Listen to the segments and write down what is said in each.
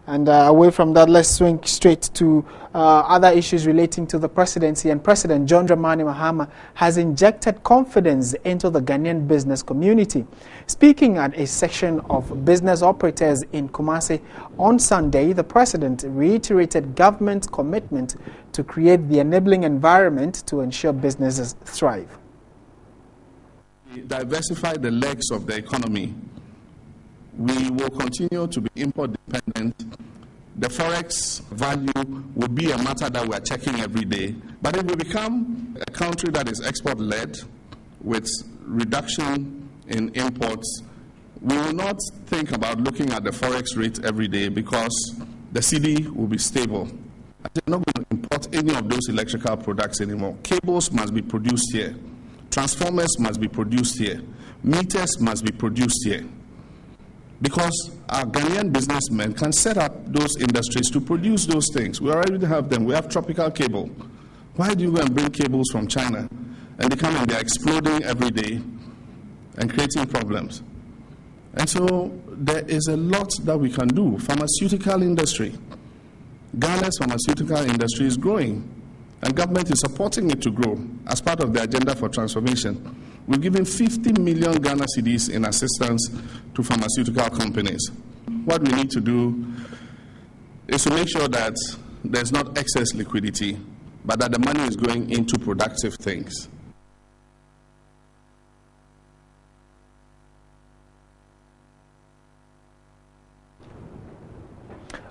And away from that, let's swing straight to other issues relating to the presidency. And President John Dramani Mahama has injected confidence into the Ghanaian business community. Speaking at a section of business operators in Kumasi on Sunday, the president reiterated government's commitment to create the enabling environment to ensure businesses thrive. Diversify the legs of the economy. We will continue to be import dependent. The forex value will be a matter that we are checking every day. But if we become a country that is export-led with reduction in imports, we will not think about looking at the forex rate every day because the cedi will be stable. They're not going to import any of those electrical products anymore. Cables must be produced here. Transformers must be produced here. Meters must be produced here. Because our Ghanaian businessmen can set up those industries to produce those things. We already have them. We have tropical cable. Why do you go and bring cables from China? And they come and they're exploding every day and creating problems. And so there is a lot that we can do. Pharmaceutical industry. Ghana's pharmaceutical industry is growing. And government is supporting it to grow as part of the agenda for transformation. We've given 50 million Ghana cedis in assistance to pharmaceutical companies. What we need to do is to make sure that there's not excess liquidity, but that the money is going into productive things.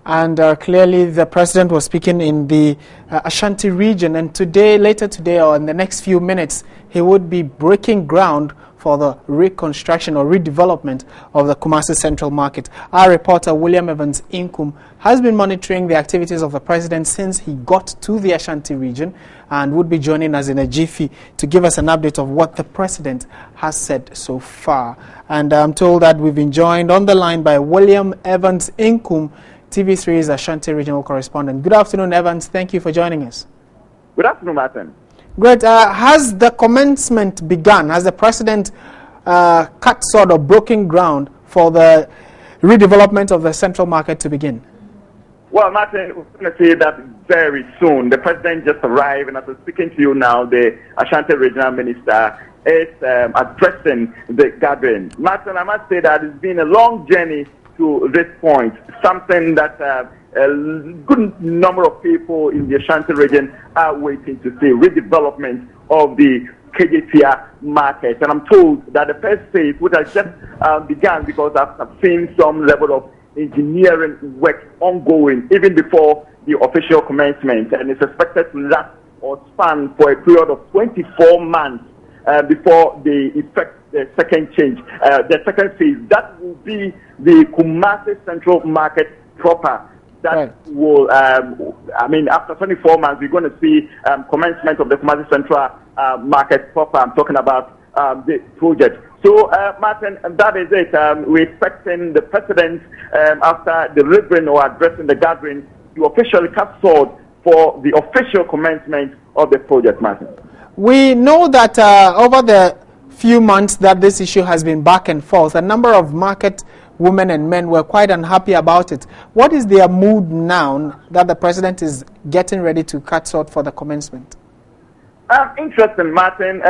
And clearly the president was speaking in the Ashanti region, and later today or in the next few minutes, he would be breaking ground for the reconstruction or redevelopment of the Kumasi Central Market. Our reporter William Evans Inkum has been monitoring the activities of the president since he got to the Ashanti region and would be joining us in a jiffy to give us an update of what the president has said so far. And I'm told that we've been joined on the line by William Evans Inkum, TV3's Ashanti regional correspondent. Good afternoon, Evans. Thank you for joining us. Good afternoon, Martin. Great. Has the commencement begun? Has the president cut sort of broken ground for the redevelopment of the central market to begin? Well, Martin, we're going to say that very soon. The president just arrived, and as I'm speaking to you now, the Ashanti regional minister is addressing the gathering. Martin, I must say that it's been a long journey to this point, something that a good number of people in the Ashanti region are waiting to see, redevelopment of the KJTR market. And I'm told that the first phase, which has just begun, because I've seen some level of engineering work ongoing even before the official commencement, and it's expected to last or span for a period of 24 months before they effect the second change, the second phase. That will be the Kumasi Central Market proper. That will, after 24 months, we're going to see commencement of the Kumasi Central Market proper. I'm talking about the project. So, Martin, that is it. We're expecting the president, after delivering or addressing the gathering, to officially cut sword for the official commencement of the project, Martin. We know that over the few months that this issue has been back and forth, a number of market women and men were quite unhappy about it. What is their mood now that the president is getting ready to cut short for the commencement? Interesting, Martin.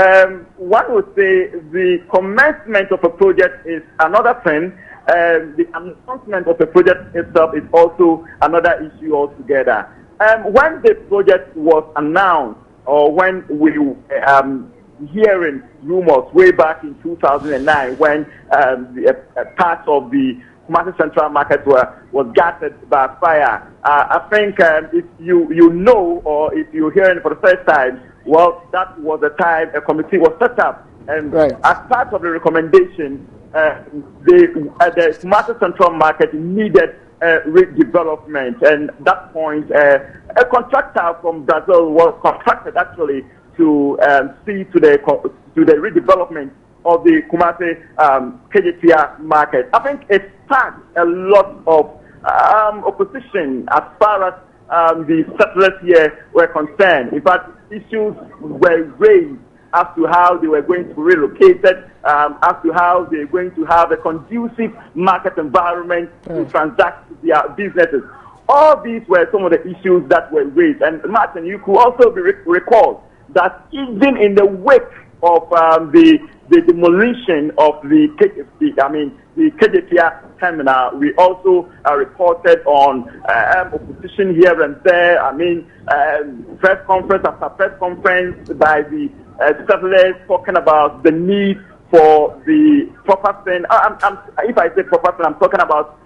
One would say the commencement of a project is another thing. The announcement of a project itself is also another issue altogether. When the project was announced, or when we hearing rumors way back in 2009 when part of the Kumasi Central Market was gutted by fire. I think if you know, or if you're hearing for the first time, well, that was the time a committee was set up, and as part of the recommendation, the Kumasi Central Market needed redevelopment, and at that point, a contractor from Brazil was contracted actually to see to the redevelopment of the Kumasi KJTR market. I think it sparked a lot of opposition as far as the settlers here were concerned. In fact, issues were raised as to how they were going to be relocated, as to how they're going to have a conducive market environment to transact their businesses. All these were some of the issues that were raised. And Martin, you could also recall that even in the wake of the demolition of the KJTR terminal, we also reported on opposition here and there. I mean, press conference after press conference by the settlers talking about the need for the proper thing. If I say proper thing, I'm talking about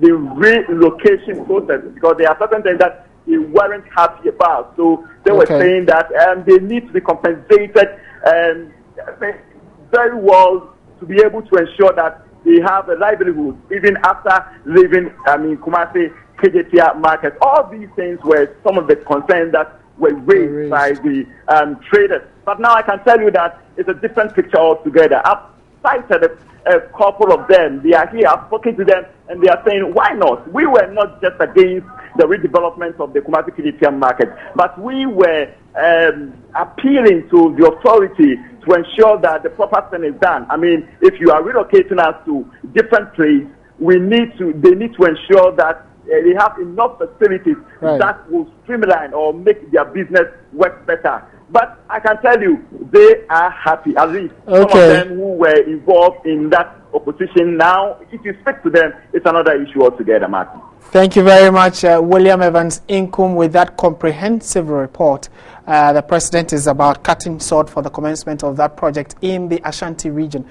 the relocation process, because there are certain things that they weren't happy about. So they were saying that they need to be compensated very well to be able to ensure that they have a livelihood even after leaving, Kumasi KJTR market. All these things were some of the concerns that were raised by the traders. But now I can tell you that it's a different picture altogether. I've cited a couple of them. They are here. I've spoken to them, and they are saying, why not? We were not just against the redevelopment of the Kumasi KJTR market, but we were appealing to the authority to ensure that the proper thing is done. I mean, if you are relocating us to different places, they need to ensure that they have enough facilities that will streamline or make their business work better. But I can tell you, they are happy. At least some of them who were involved in that opposition. Now, if you speak to them, it's another issue altogether, Martin. Thank you very much, William Evans Inkum, with that comprehensive report. The president is about cutting sword for the commencement of that project in the Ashanti region.